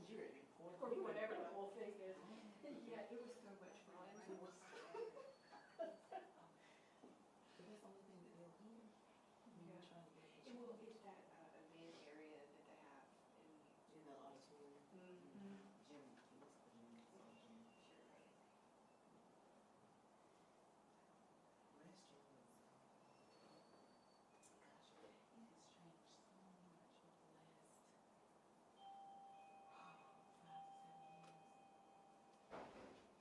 Because you're an important. Or whatever the whole thing is. Yeah, it was so much fun. But that's the only thing that they'll hear. When you're trying to get It will, it's that event area that they have in the auditorium. Gym. Sure. Restroom was, gosh, it has changed so much over the last 5 to 7 years. It's changed a lot. When we first got in, it was good.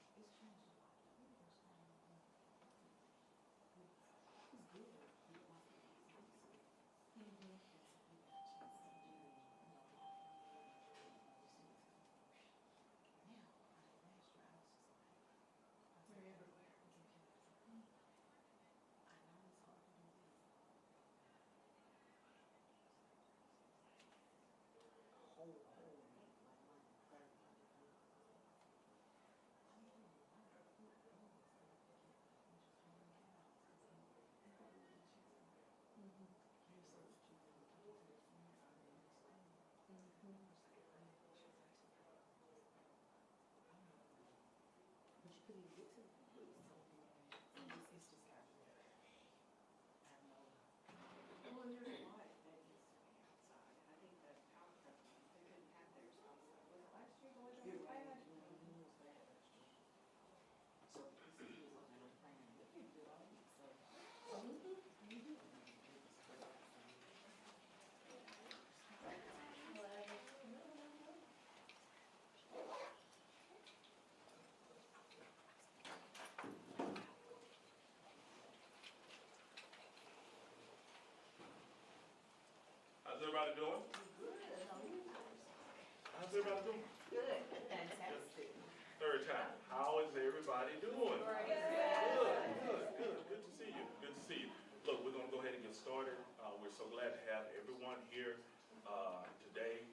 It wasn't easy. And so we got a chance to do, a lot of things. Now, last year, I was just like, They're everywhere. I know it's hard to do this. Whole week, like my credit card. I'm doing a lot of good things that I can get, I'm just hanging out. They don't really choose me. You're so stupid. I'm talking to their friends out there in the school. It's like a friend, she's actually but you couldn't even get to it. It's just happening. I know. Well, and there's a lot that needs to be outside, and I think the power company, they couldn't have theirs outside. Was it last year, was it last year? So this is on the plan. They did all this, so. How's everybody doing? How's everybody doing? Good, fantastic. Third time. How is everybody doing? Good to see you. Good to see you. Look, we're going to go ahead and get started. We're so glad to have everyone here today.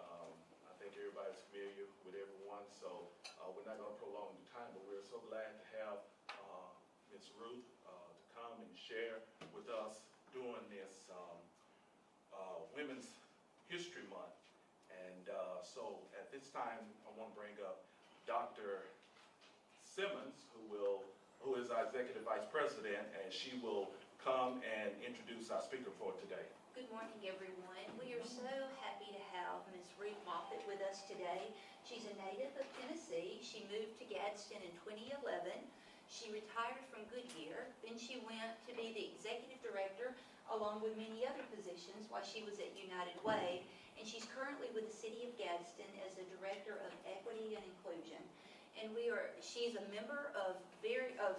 I think everybody's familiar with everyone, so we're not going to prolong the time, but we're so glad to have Ms. Ruth to come and share with us during this Women's History Month. And so at this time, I want to bring up Dr. Simmons, who is our Executive Vice President, and she will come and introduce our speaker for today. Good morning, everyone. We are so happy to have Ms. Ruth Moffatt with us today. She's a native of Tennessee. She moved to Gadsden in 2011. She retired from Goodyear. Then she went to be the executive director along with many other positions while she was at United Way. And she's currently with the City of Gadsden as the Director of Equity and Inclusion. And she's a member of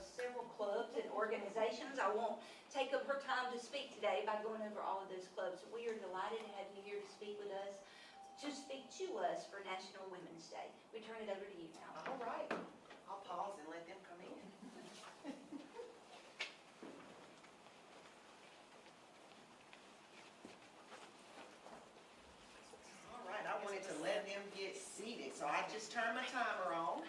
several clubs and organizations. I won't take up her time to speak today by going over all of those clubs. We are delighted to have you here to speak with us, to speak to us for National Women's Day. We turn it over to you now. All right. I'll pause and let them come in. All right, I wanted to let them get seated, so I just turned my timer on.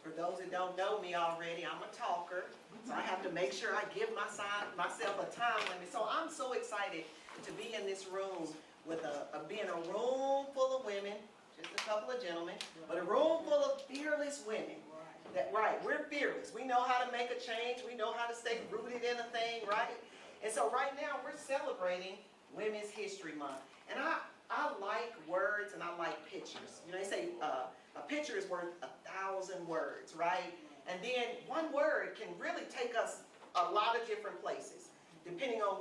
For those that don't know me already, I'm a talker, so I have to make sure I give myself a time limit. So I'm so excited to be in this room with being a room full of women, just a couple of gentlemen, but a room full of fearless women. Right, we're fearless. We know how to make a change. We know how to stay rooted in a thing, right? And so right now we're celebrating Women's History Month. And I like words and I like pictures. You know, they say a picture is worth 1,000 words, right? And then one word can really take us a lot of different places, depending on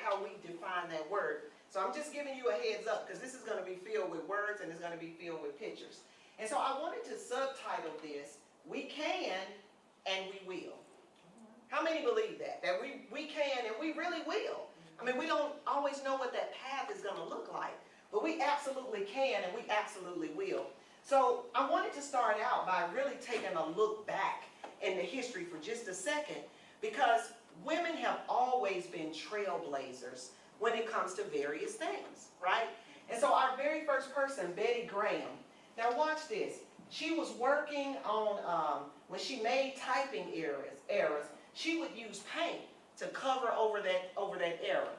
how we define that word. So I'm just giving you a heads up because this is going to be filled with words and it's going to be filled with pictures. And so I wanted to subtitle this, We Can and We Will. How many believe that? That we can and we really will. I mean, we don't always know what that path is going to look like, but we absolutely can and we absolutely will. So I wanted to start out by really taking a look back in the history for just a second, because women have always been trailblazers when it comes to various things, right? And so our very first person, Betty Graham. Now watch this. She was working on, when she made typing errors, she would use paint to cover over that error,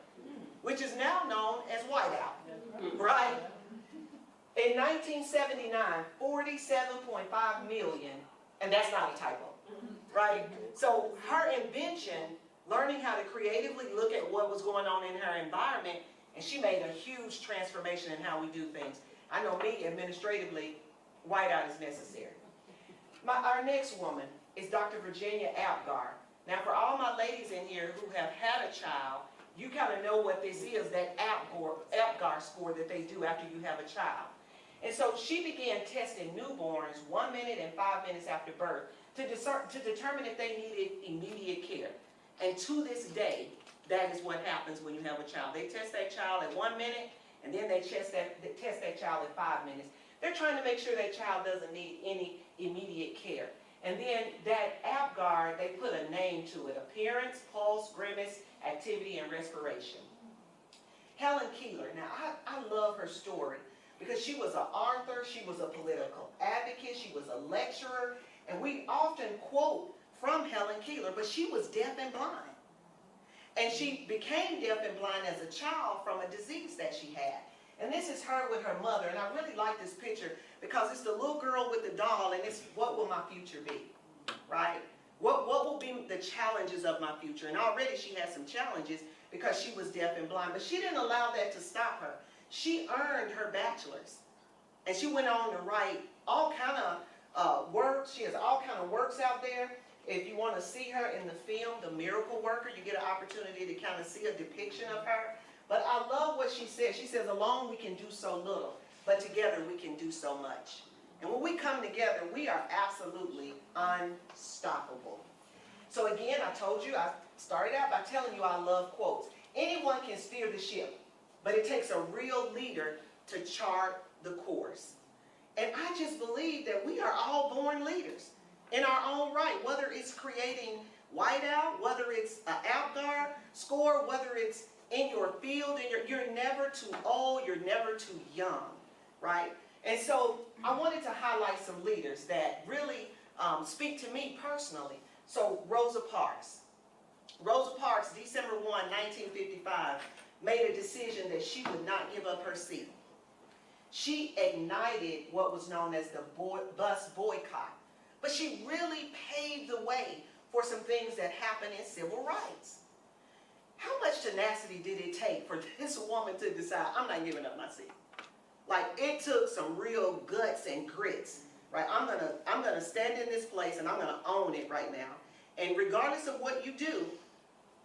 which is now known as whiteout, right? In 1979, 47.5 million, and that's not a typo, right? So her invention, learning how to creatively look at what was going on in her environment, and she made a huge transformation in how we do things. I know me, administratively, whiteout is necessary. Our next woman is Dr. Virginia Apgar. Now, for all my ladies in here who have had a child, you kind of know what this is, that Apgar score that they do after you have a child. And so she began testing newborns 1 minute and 5 minutes after birth to determine if they needed immediate care. And to this day, that is what happens when you have a child. They test that child at 1 minute, and then they test that child at 5 minutes. They're trying to make sure that child doesn't need any immediate care. And then that Apgar, they put a name to it: appearance, pulse, grimace, activity, and respiration. Helen Keeler. Now, I love her story because she was an author, she was a political advocate, she was a lecturer, and we often quote from Helen Keeler, but she was deaf and blind. And she became deaf and blind as a child from a disease that she had. And this is her with her mother, and I really like this picture because it's the little girl with the doll, and it's what will my future be, right? What will be the challenges of my future? And already she had some challenges because she was deaf and blind, but she didn't allow that to stop her. She earned her bachelor's, and she went on to write all kind of works. She has all kind of works out there. If you want to see her in the film, The Miracle Worker, you get an opportunity to kind of see a depiction of her. But I love what she says. She says, alone we can do so little, but together we can do so much. And when we come together, we are absolutely unstoppable. So again, I told you, I started out by telling you I love quotes. Anyone can steer the ship, but it takes a real leader to chart the course. And I just believe that we are all born leaders in our own right, whether it's creating whiteout, whether it's an Apgar score, whether it's in your field, and you're never too old, you're never too young, right? And so I wanted to highlight some leaders that really speak to me personally. So Rosa Parks. Rosa Parks, December 1, 1955, made a decision that she would not give up her seat. She ignited what was known as the bus boycott. But she really paved the way for some things that happened in civil rights. How much tenacity did it take for this woman to decide, I'm not giving up my seat? Like, it took some real guts and grits, right? I'm gonna stand in this place and I'm gonna own it right now. And regardless of what you do,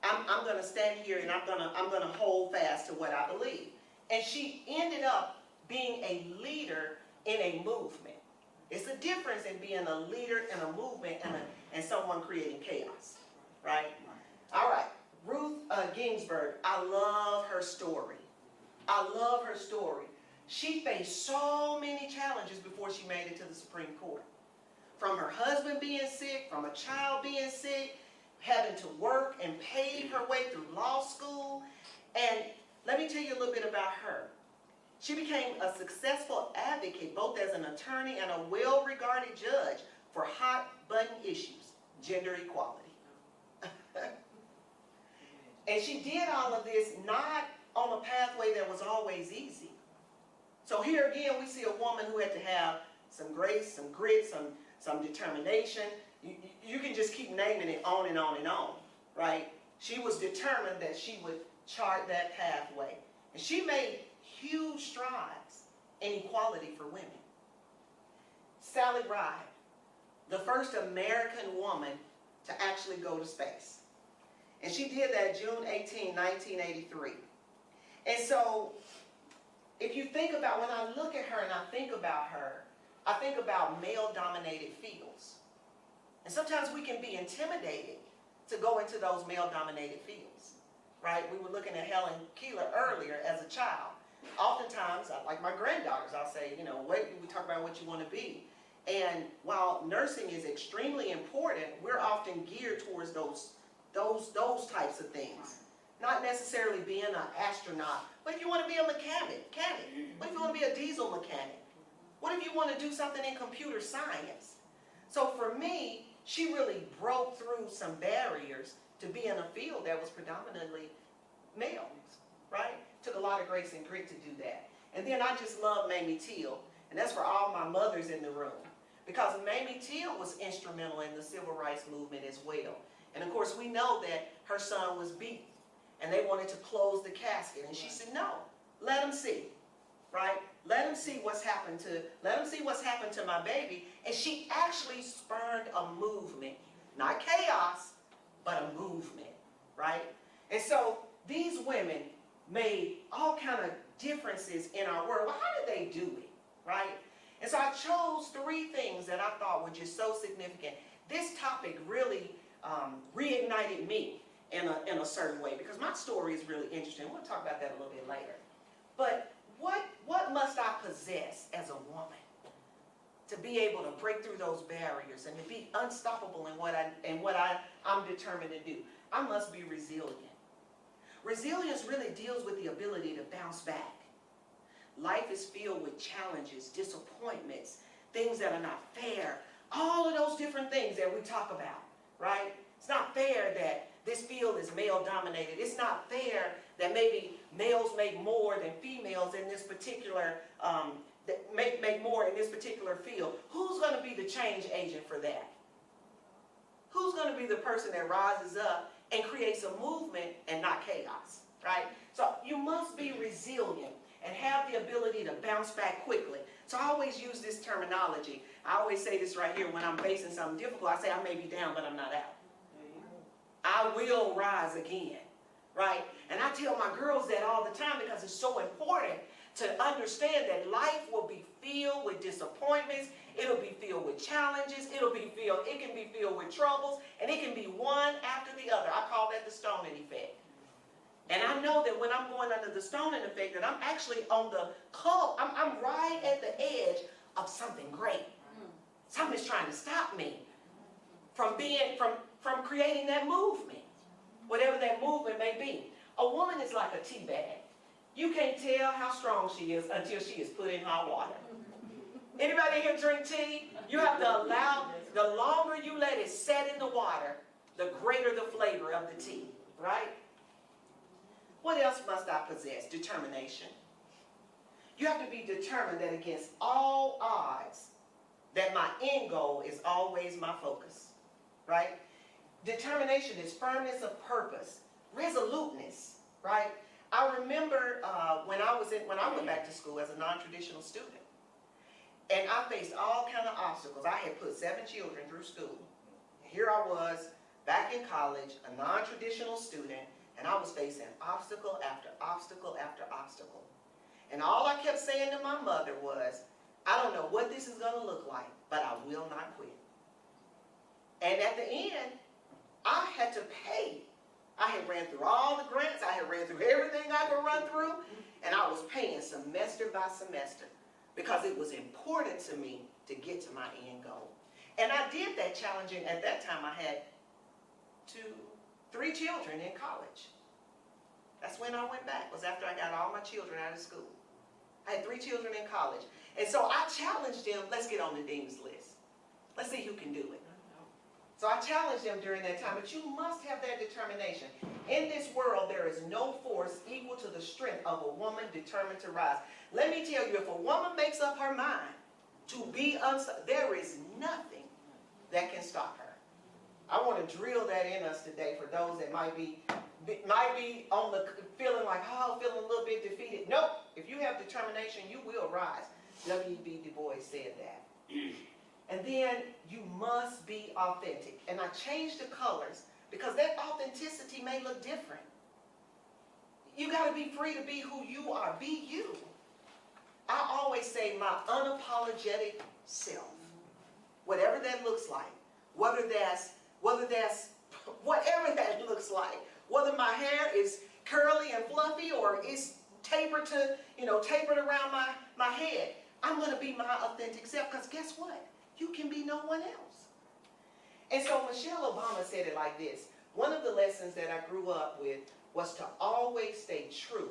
I'm gonna stand here and I'm gonna hold fast to what I believe. And she ended up being a leader in a movement. It's a difference in being a leader in a movement and someone creating chaos, right? All right, Ruth Ginsburg, I love her story. I love her story. She faced so many challenges before she made it to the Supreme Court. From her husband being sick, from a child being sick, having to work and pave her way through law school. And let me tell you a little bit about her. She became a successful advocate, both as an attorney and a well-regarded judge for hot-button issues, gender equality. And she did all of this not on a pathway that was always easy. So here again, we see a woman who had to have some grace, some grit, some determination. You can just keep naming it on and on and on, right? She was determined that she would chart that pathway. And she made huge strides in equality for women. Sally Ride, the first American woman to actually go to space. And she did that June 18, 1983. And so, if you think about, when I look at her and I think about male-dominated fields. And sometimes we can be intimidated to go into those male-dominated fields, right? We were looking at Helen Keeler earlier as a child. Oftentimes, like my granddaughters, I'll say, you know, we talk about what you want to be. And while nursing is extremely important, we're often geared towards those types of things. Not necessarily being an astronaut, but if you want to be a mechanic. What if you want to be a diesel mechanic? What if you want to do something in computer science? So for me, she really broke through some barriers to be in a field that was predominantly male, right? Took a lot of grace and grit to do that. And then I just love Mamie Till, and that's for all my mothers in the room, because Mamie Till was instrumental in the civil rights movement as well. And of course, we know that her son was beaten, and they wanted to close the casket, and she said, no, let them see, right? Let them see what's happened to my baby. And she actually spurned a movement, not chaos, but a movement, right? And so these women made all kind of differences in our world. Well, how did they do it, right? And so I chose 3 things that I thought were just so significant. This topic really reignited me in a certain way, because my story is really interesting. We'll talk about that a little bit later. But what must I possess as a woman to be able to break through those barriers and to be unstoppable in what I'm determined to do? I must be resilient. Resilience really deals with the ability to bounce back. Life is filled with challenges, disappointments, things that are not fair, all of those different things that we talk about, right? It's not fair that this field is male dominated. It's not fair that maybe males make more than females in this particular, make more in this particular field. Who's going to be the change agent for that? Who's going to be the person that rises up and creates a movement and not chaos, right? So you must be resilient and have the ability to bounce back quickly. So I always use this terminology. I always say this right here when I'm facing something difficult. I say I may be down, but I'm not out. I will rise again, right? And I tell my girls that all the time, because it's so important to understand that life will be filled with disappointments. It'll be filled with challenges. It can be filled with troubles, and it can be one after the other. I call that the stoning effect. And I know that when I'm going under the stoning effect, that I'm actually on the cusp. I'm right at the edge of something great. Something's trying to stop me from creating that movement, whatever that movement may be. A woman is like a tea bag. You can't tell how strong she is until she is put in hot water. Anybody here drink tea? You have to allow, the longer you let it set in the water, the greater the flavor of the tea, right? What else must I possess? Determination. You have to be determined that against all odds, that my end goal is always my focus, right? Determination is firmness of purpose, resoluteness, right? I remember when I went back to school as a non-traditional student, and I faced all kind of obstacles. I had put 7 children through school. Here I was, back in college, a non-traditional student, and I was facing obstacle after obstacle after obstacle. And all I kept saying to my mother was, I don't know what this is going to look like, but I will not quit. And at the end, I had to pay. I had ran through all the grants. I had ran through everything I could run through. And I was paying semester by semester because it was important to me to get to my end goal. And I did that challenging. At that time, I had 3 children in college. That's when I went back, was after I got all my children out of school. I had 3 children in college. And so I challenged them, let's get on the dean's list. Let's see who can do it. So I challenged them during that time, but you must have that determination. In this world, there is no force equal to the strength of a woman determined to rise. Let me tell you, if a woman makes up her mind to be unstoppable, there is nothing that can stop her. I want to drill that in us today for those that might be on the feeling like, oh, feeling a little bit defeated. Nope. If you have determination, you will rise. W.B. Du Bois said that. And then you must be authentic. And I changed the colors because that authenticity may look different. You got to be free to be who you are. Be you. I always say my unapologetic self. Whatever that looks like. Whatever that looks like. Whether my hair is curly and fluffy or it's tapered around my head. I'm going to be my authentic self, because guess what? You can be no one else. And so Michelle Obama said it like this. One of the lessons that I grew up with was to always stay true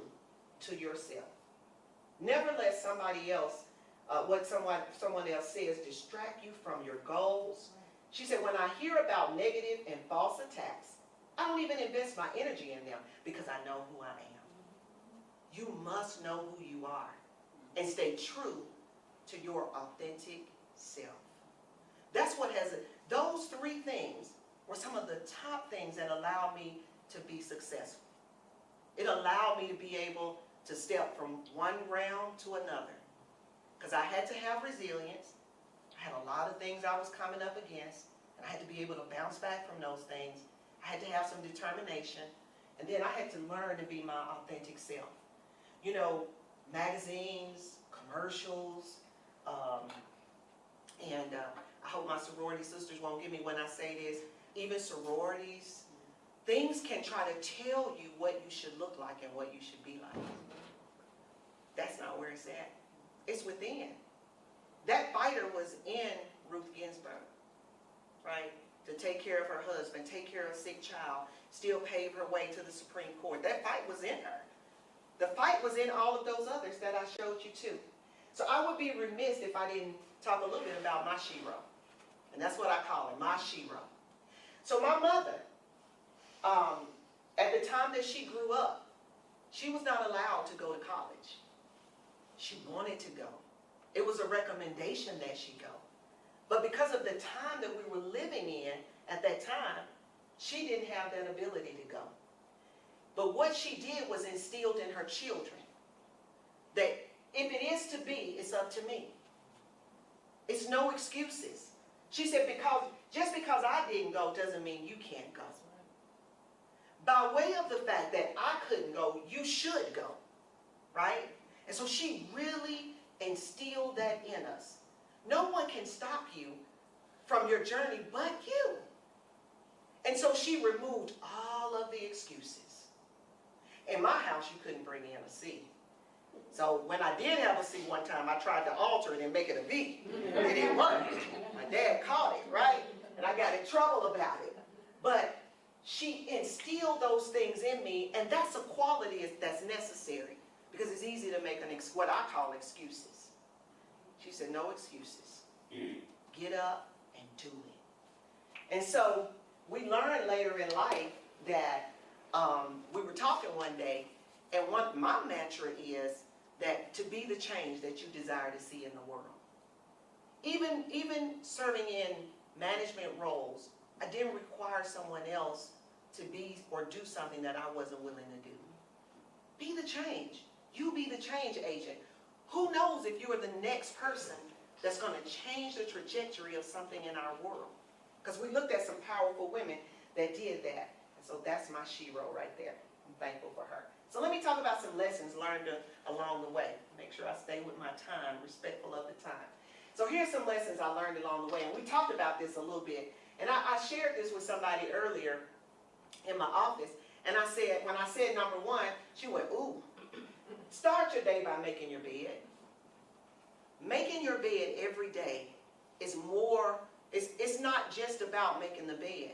to yourself. Never let somebody else, what someone else says, distract you from your goals. She said, when I hear about negative and false attacks, I don't even invest my energy in them because I know who I am. You must know who you are. and stay true to your authentic self. That's what those three things were some of the top things that allowed me to be successful. It allowed me to be able to step from one realm to another. Because I had to have resilience. I had a lot of things I was coming up against, and I had to be able to bounce back from those things. I had to have some determination, and then I had to learn to be my authentic self. You know, magazines, commercials, and I hope my sorority sisters won't get me when I say this, even sororities, things can try to tell you what you should look like and what you should be like. That's not where it's at. It's within. That fighter was in Ruth Ginsburg, right? To take care of her husband, take care of a sick child, still pave her way to the Supreme Court. That fight was in her. The fight was in all of those others that I showed you too. So I would be remiss if I didn't talk a little bit about my shero. And that's what I call her, my shero. So my mother, at the time that she grew up, she was not allowed to go to college. She wanted to go. It was a recommendation that she go. But because of the time that we were living in at that time, she didn't have that ability to go. But what she did was instilled in her children that if it is to be, it's up to me. It's no excuses. She said, just because I didn't go doesn't mean you can't go. By way of the fact that I couldn't go, you should go, right? And so she really instilled that in us. No one can stop you from your journey but you. And so she removed all of the excuses. In my house, you couldn't bring in a C. So when I did have a C one time, I tried to alter it and make it a B. It didn't work. My dad caught it, right? And I got in trouble about it. But she instilled those things in me, and that's a quality that's necessary because it's easy to make what I call excuses. She said, no excuses. Get up and do it. And so we learned later in life that we were talking one day, and my mantra is that to be the change that you desire to see in the world. Even serving in management roles, I didn't require someone else to be or do something that I wasn't willing to do. Be the change. You be the change agent. Who knows if you are the next person that's going to change the trajectory of something in our world? Because we looked at some powerful women that did that. And so that's my shero right there. I'm thankful for her. So let me talk about some lessons learned along the way. Make sure I stay with my time, respectful of the time. So here's some lessons I learned along the way. And we talked about this a little bit. And I shared this with somebody earlier in my office. And I said, when I said number one, she went, ooh. Start your day by making your bed. Making your bed every day is more, it's not just about making the bed.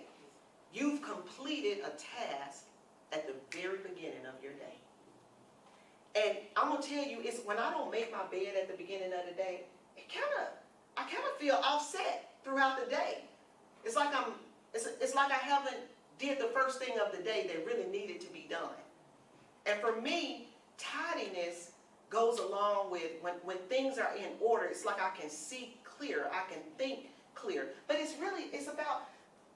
You've completed a task at the very beginning of your day. And I'm going to tell you, it's when I don't make my bed at the beginning of the day, I kind of feel offset throughout the day. It's like I haven't did the first thing of the day that really needed to be done. And for me, tidiness goes along with when things are in order. It's like I can see clear, I can think clear. But it's about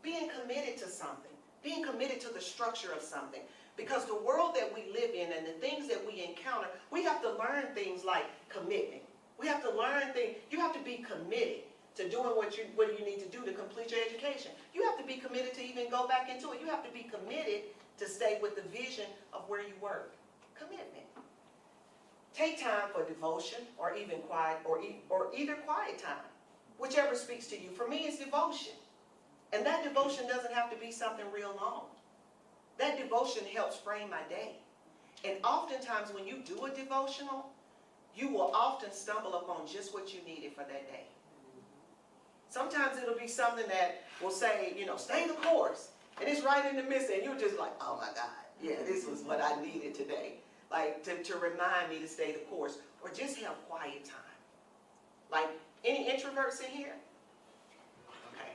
being committed to something, being committed to the structure of something. Because the world that we live in and the things that we encounter, we have to learn things like commitment. We have to learn things. You have to be committed to doing what you need to do to complete your education. You have to be committed to even go back into it. You have to be committed to stay with the vision of where you work. Commitment. Take time for devotion or even quiet or either quiet time, whichever speaks to you. For me, it's devotion. And that devotion doesn't have to be something real long. That devotion helps frame my day. And oftentimes when you do a devotional, you will often stumble upon just what you needed for that day. Sometimes it'll be something that will say, stay the course. And it's right in the midst, and you're just like, oh my God, yeah, this was what I needed today. Like to remind me to stay the course. Or just have quiet time. Like, any introverts in here? Okay,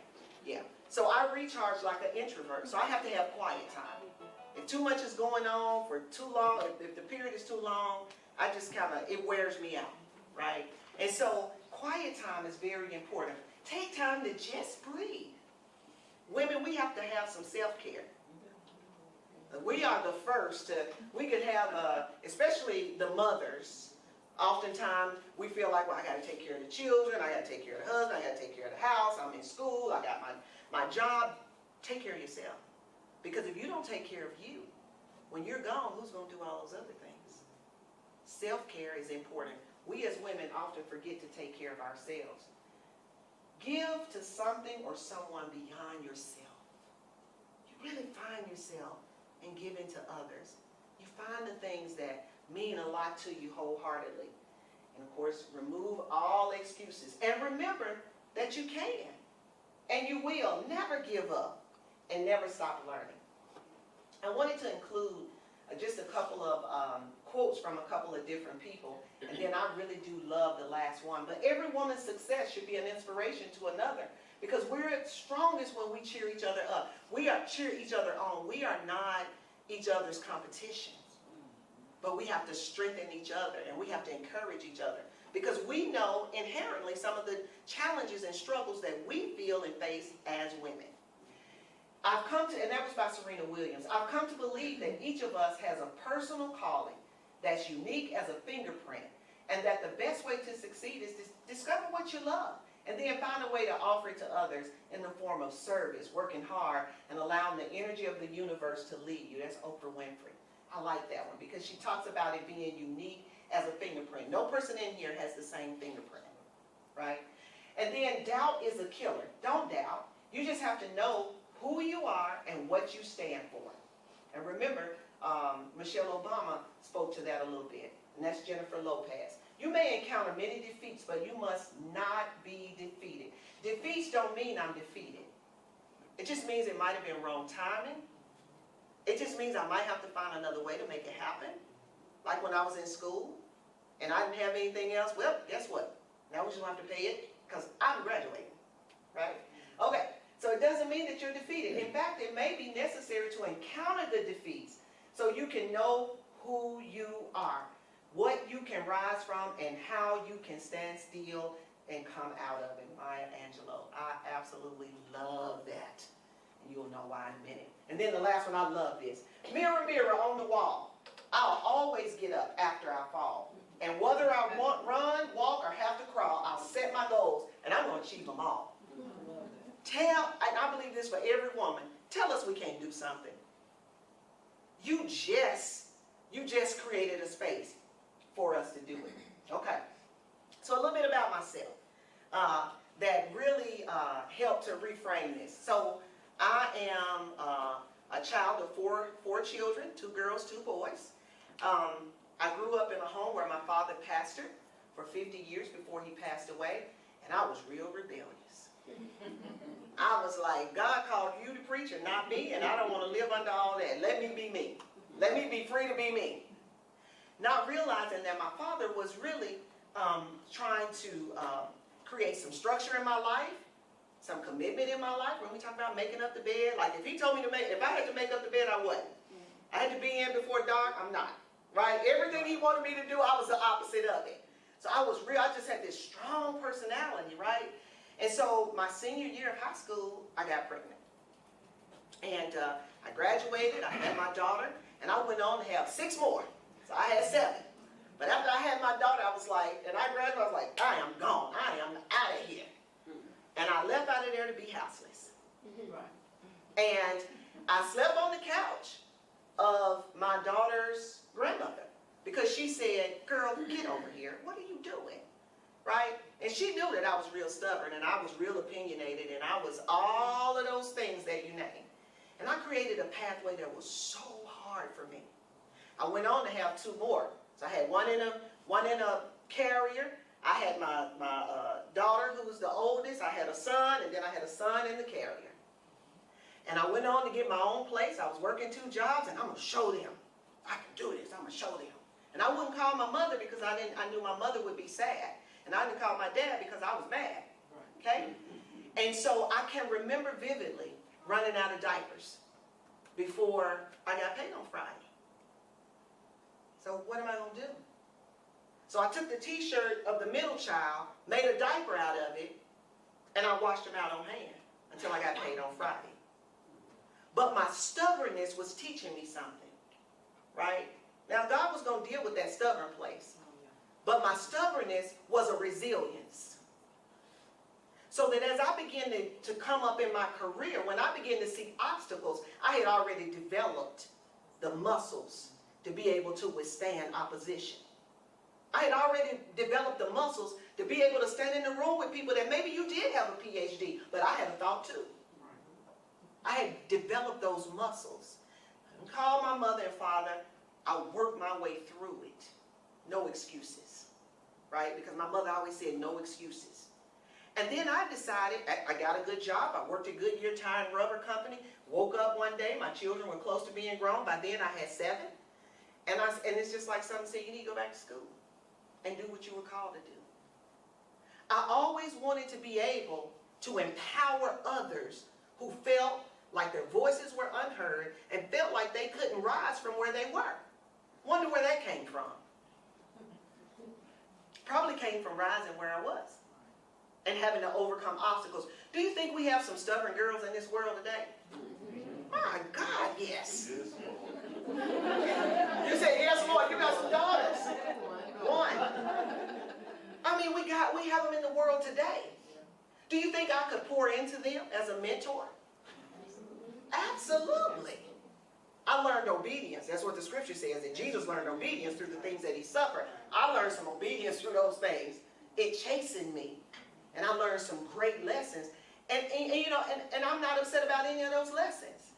yeah. So I recharge like an introvert, so I have to have quiet time. If too much is going on for too long, if the period is too long, I just it wears me out. right? And so quiet time is very important. Take time to just breathe. Women, we have to have some self-care. We are the first to, we could have, especially the mothers, oftentimes we feel like, well, I got to take care of the children, I got to take care of the husband, I got to take care of the house, I'm in school, I got my job. Take care of yourself. Because if you don't take care of you, when you're gone, who's going to do all those other things? Self-care is important. We as women often forget to take care of ourselves. Give to something or someone beyond yourself. You really find yourself and giving to others. You find the things that mean a lot to you wholeheartedly. And of course, remove all excuses. And remember that you can. And you will. Never give up. And never stop learning. I wanted to include just a couple of quotes from a couple of different people. And then I really do love the last one. But every woman's success should be an inspiration to another. Because we're at strongest when we cheer each other up. We are cheer each other on. We are not each other's competition. But we have to strengthen each other and we have to encourage each other. Because we know inherently some of the challenges and struggles that we feel and face as women. I've come to, and that was by Serena Williams, I've come to believe that each of us has a personal calling that's unique as a fingerprint. And that the best way to succeed is to discover what you love. And then find a way to offer it to others in the form of service, working hard, and allowing the energy of the universe to lead you. That's Oprah Winfrey. I like that one because she talks about it being unique as a fingerprint. No person in here has the same fingerprint, right? And then doubt is a killer. Don't doubt. You just have to know who you are and what you stand for. And remember, Michelle Obama spoke to that a little bit, and that's Jennifer Lopez. You may encounter many defeats, but you must not be defeated. Defeats don't mean I'm defeated. It just means it might have been wrong timing. It just means I might have to find another way to make it happen. Like when I was in school, and I didn't have anything else, well, guess what? Now we just have to pay it, because I'm graduating, right? Okay, so it doesn't mean that you're defeated. In fact, it may be necessary to encounter the defeats so you can know who you are, what you can rise from, and how you can stand still and come out of it. Maya Angelou. I absolutely love that. And you'll know why in a minute. And then the last one, I love this. Mirror, mirror on the wall. I'll always get up after I fall. And whether I run, walk, or have to crawl, I'll set my goals, and I'm going to achieve them all. And I believe this for every woman, tell us we can't do something. You just created a space for us to do it. Okay. So a little bit about myself that really helped to reframe this. So I am a child of four children, 2 girls, 2 boys. I grew up in a home where my father pastored for 50 years before he passed away, and I was real rebellious. I was like, God called you to preach and not me, and I don't want to live under all that. Let me be me. Let me be free to be me. Not realizing that my father was really trying to create some structure in my life, some commitment in my life. When we talk about making up the bed, like if he told me to if I had to make up the bed, I wouldn't. I had to be in before dark, I'm not. Right? Everything he wanted me to do, I was the opposite of it. So I just had this strong personality, right? And so my senior year of high school, I got pregnant. And I graduated, I had my daughter, and I went on to have 6 more. So I had 7. But after I had my daughter, I was like, and I graduated, I was like, I am gone. I am out of here. And I left out of there to be houseless. And I slept on the couch of my daughter's grandmother because she said, girl, get over here. What are you doing? Right? And she knew that I was real stubborn and I was real opinionated and I was all of those things that you name. And I created a pathway that was so hard for me. I went on to have 2 more. So I had one in a carrier. I had my daughter who was the oldest. I had a son, and then I had a son in the carrier. And I went on to get my own place. I was working 2 jobs, and I'm going to show them. I can do this. I'm going to show them. And I wouldn't call my mother because I knew my mother would be sad. And I didn't call my dad because I was mad. Okay? And so I can remember vividly running out of diapers before I got paid on Friday. So what am I going to do? So I took the t-shirt of the middle child, made a diaper out of it, and I washed them out on hand until I got paid on Friday. But my stubbornness was teaching me something, right? Now God was going to deal with that stubborn place. But my stubbornness was a resilience. So that as I began to come up in my career, when I began to see obstacles, I had already developed the muscles to be able to withstand opposition. I had already developed the muscles to be able to stand in the room with people that maybe you did have a PhD, but I had a thought too. I had developed those muscles. I called my mother and father. I worked my way through it. No excuses, right? Because my mother always said no excuses. And then I decided, I got a good job. I worked at Goodyear Tire and Rubber Company. Woke up one day, my children were close to being grown. By then I had 7. And it's just like someone said, you need to go back to school and do what you were called to do. I always wanted to be able to empower others who felt like their voices were unheard and felt like they couldn't rise from where they were. Wonder where that came from. Probably came from rising where I was and having to overcome obstacles. Do you think we have some stubborn girls in this world today? My God, yes. You say, yes, Lord, you got some daughters. One. I mean, we have them in the world today. Do you think I could pour into them as a mentor? Absolutely. I learned obedience. That's what the scripture says, that Jesus learned obedience through the things that he suffered. I learned some obedience through those things. It chastened me. And I learned some great lessons. And I'm not upset about any of those lessons.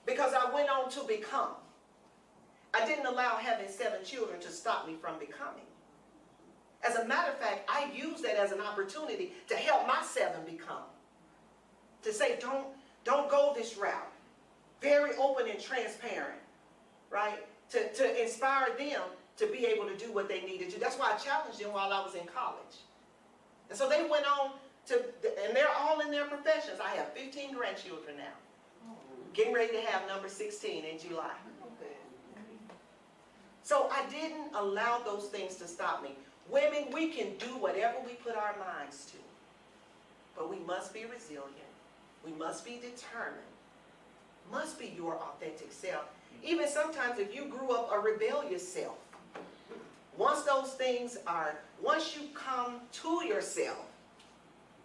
Because I went on to become. I didn't allow having 7 children to stop me from becoming. As a matter of fact, I used that as an opportunity to help my 7 become. To say, don't go this route. Very open and transparent, right? To inspire them to be able to do what they needed to. That's why I challenged them while I was in college. And so they went on and they're all in their professions. I have 15 grandchildren now. Getting ready to have number 16 in July. So I didn't allow those things to stop me. Women, we can do whatever we put our minds to. But we must be resilient. We must be determined. Must be your authentic self. Even sometimes if you grew up a rebellious self, once you come to yourself,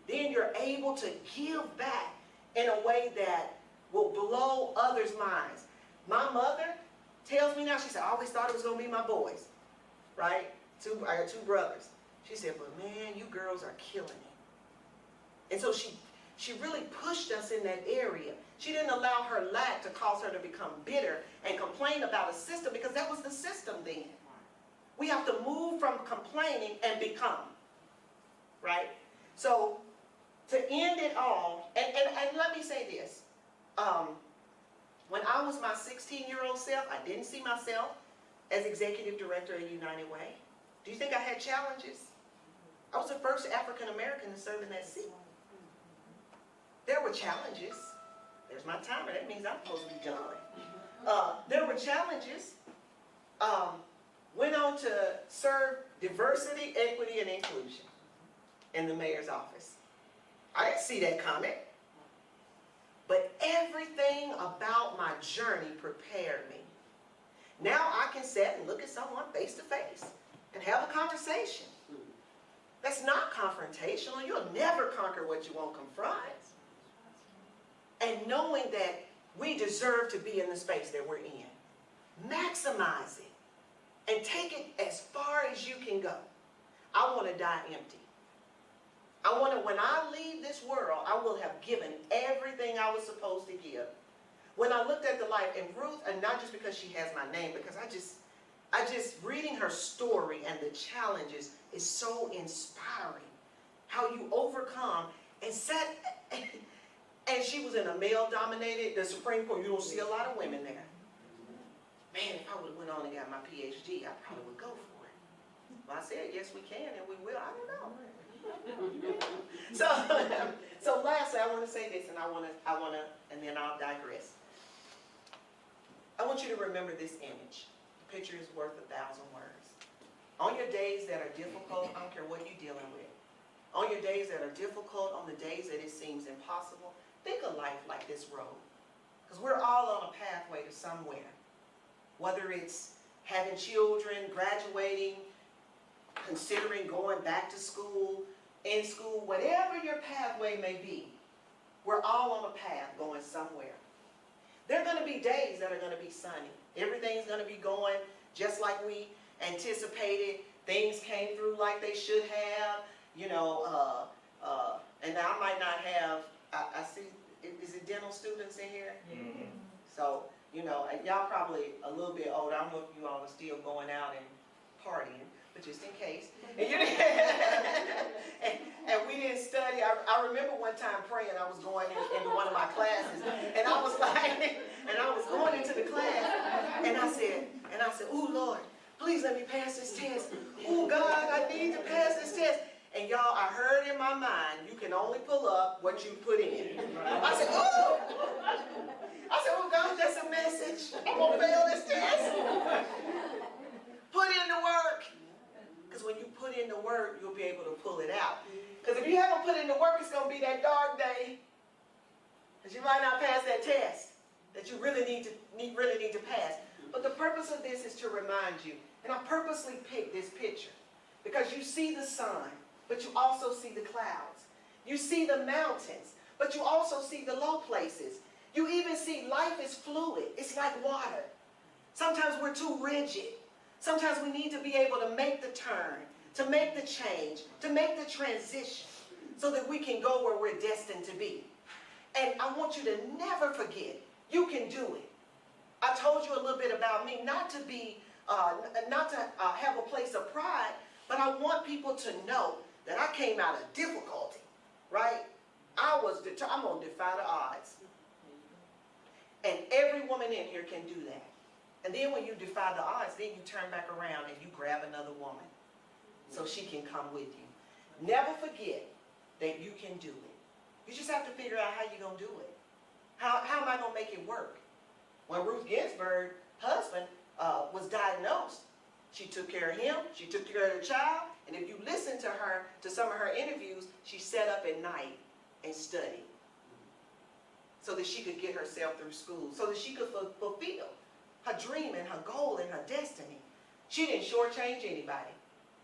then you're able to give back in a way that will blow others' minds. My mother tells me now, she said, I always thought it was going to be my boys, right? I got 2 brothers. She said, but man, you girls are killing it. And so she really pushed us in that area. She didn't allow her lack to cause her to become bitter and complain about a system, because that was the system then. We have to move from complaining and become, right? So to end it all, and let me say this. When I was my 16-year-old self, I didn't see myself as executive director of United Way. Do you think I had challenges? I was the first African American to serve in that seat. There were challenges. There's my timer. That means I'm supposed to be done. There were challenges. Went on to serve diversity, equity, and inclusion in the mayor's office. I didn't see that coming. But everything about my journey prepared me. Now I can sit and look at someone face to face and have a conversation. That's not confrontational. You'll never conquer what you won't confront. And knowing that we deserve to be in the space that we're in. Maximize it. And take it as far as you can go. I want to die empty. I want to, when I leave this world, I will have given everything I was supposed to give. When I looked at the life, and Ruth, and not just because she has my name, because I just reading her story and the challenges is so inspiring. How you overcome and and she was in a male-dominated, the Supreme Court. You don't see a lot of women there. Man, if I would have went on and got my PhD, I probably would go for it. Well, I said, yes, we can, and we will. I don't know. So lastly, I want to say this, and and then I'll digress. I want you to remember this image. The picture is worth 1,000 words. On your days that are difficult, I don't care what you're dealing with. On your days that are difficult, on the days that it seems impossible, think of life like this road. Because we're all on a pathway to somewhere. Whether it's having children, graduating, considering going back to school, in school, whatever your pathway may be, we're all on a path going somewhere. There are going to be days that are going to be sunny. Everything's going to be going just like we anticipated. Things came through like they should have, you know, and I might not have, I see, is it dental students in here? Mhm. So, you know, y'all probably a little bit older. I don't know if you all are still going out and partying, but just in case. And, you and we didn't study. I remember one time praying. I was going into one of my classes, and I was like, and I was going into the class, and I said, "Ooh, Lord, please let me pass this test. Ooh, God, I need to pass this test." And y'all, I heard in my mind, you can only pull up what you put in. I said, "Ooh!" I said, "Oh God, that's a message. I'm gonna fail this test." Put in the work. Because when you put in the work, you'll be able to pull it out. Because if you haven't put in the work, it's going to be that dark day. Because you might not pass that test that you really need to pass. But the purpose of this is to remind you. And I purposely picked this picture. Because you see the sun, but you also see the clouds. You see the mountains, but you also see the low places. You even see life is fluid. It's like water. Sometimes we're too rigid. Sometimes we need to be able to make the turn, to make the change, to make the transition so that we can go where we're destined to be. And I want you to never forget, you can do it. I told you a little bit about me, not to have a place of pride, but I want people to know that I came out of difficulty, right? I'm going to defy the odds. And every woman in here can do that. And then when you defy the odds, then you turn back around and you grab another woman so she can come with you. Never forget that you can do it. You just have to figure out how you're going to do it. How am I going to make it work? When Ruth Ginsburg's husband was diagnosed, she took care of him, she took care of the child, and if you listen to her, to some of her interviews, she sat up at night and studied so that she could get herself through school, so that she could fulfill her dream and her goal and her destiny. She didn't shortchange anybody.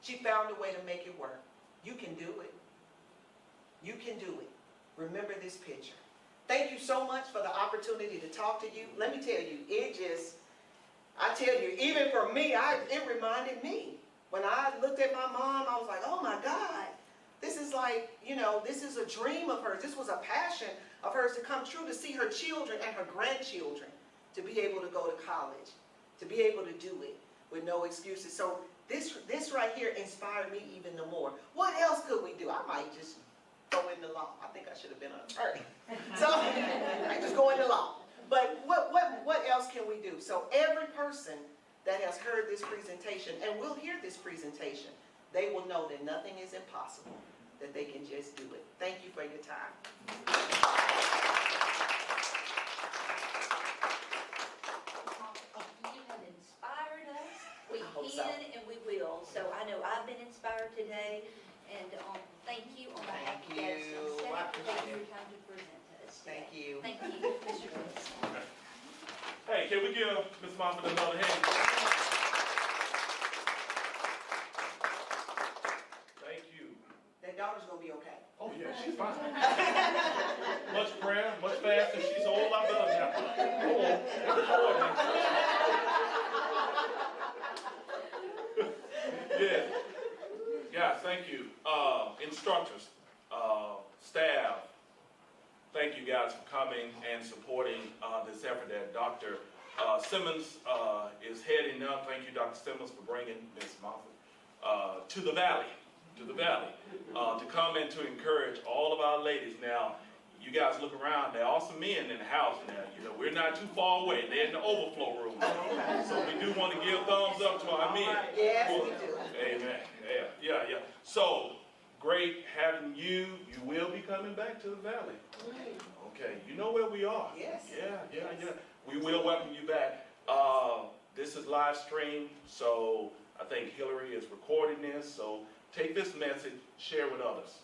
She found a way to make it work. You can do it. You can do it. Remember this picture. Thank you so much for the opportunity to talk to you. Let me tell you, I tell you, even for me, it reminded me. When I looked at my mom, I was like, oh my God, this is like, you know, this is a dream of hers. This was a passion of hers to come true, to see her children and her grandchildren to be able to go to college, to be able to do it with no excuses. So this right here inspired me even the more. What else could we do? I might just go into law. I think I should have been an attorney. So I just go into law. But what else can we do? So every person that has heard this presentation and will hear this presentation, they will know that nothing is impossible, that they can just do it. Thank you for your time. You have inspired us. We I hope so. can and we will. So I know I've been inspired today, and thank you on behalf of Thank Gadsden you. State I for appreciate taking your it. time to present to us today. Thank you. Thank you, Mr. Wilson. Hey, can we give Ms. Moffatt another hand? Thank you. That daughter's going to be okay. Oh, yeah, she's fine. Much prayer, much fasting. She's a whole lot better now. Yeah. Guys, thank you. Instructors, staff, thank you guys for coming and supporting this effort that Dr. Simmons is heading up. Thank you, Dr. Simmons, for bringing Ms. Moffatt to the valley, to come and to encourage all of our ladies. Now, you guys look around, there are some men in the house now. You know, we're not too far away. They're in the overflow room. So we do want to give thumbs up to our men. Yes, we do. Amen. Yeah. So, great having you. You will be coming back to the valley. Okay, you know where we are. Yes. Yeah. We will welcome you back. This is live stream, so I think Hillary is recording this, so take this message, share it with others.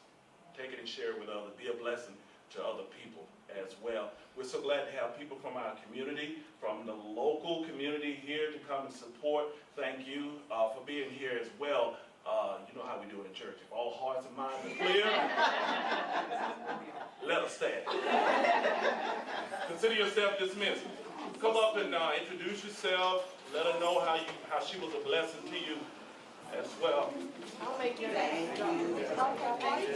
Take it and share it with others. Be a blessing to other people as well. We're so glad to have people from our community, from the local community here to come and support. Thank you for being here as well. You know how we do it in church. If all hearts and minds are clear, let us stand. Consider yourself dismissed. Come up and introduce yourself. Let her know how she was a blessing to you as well. I'll make you that. Thank you.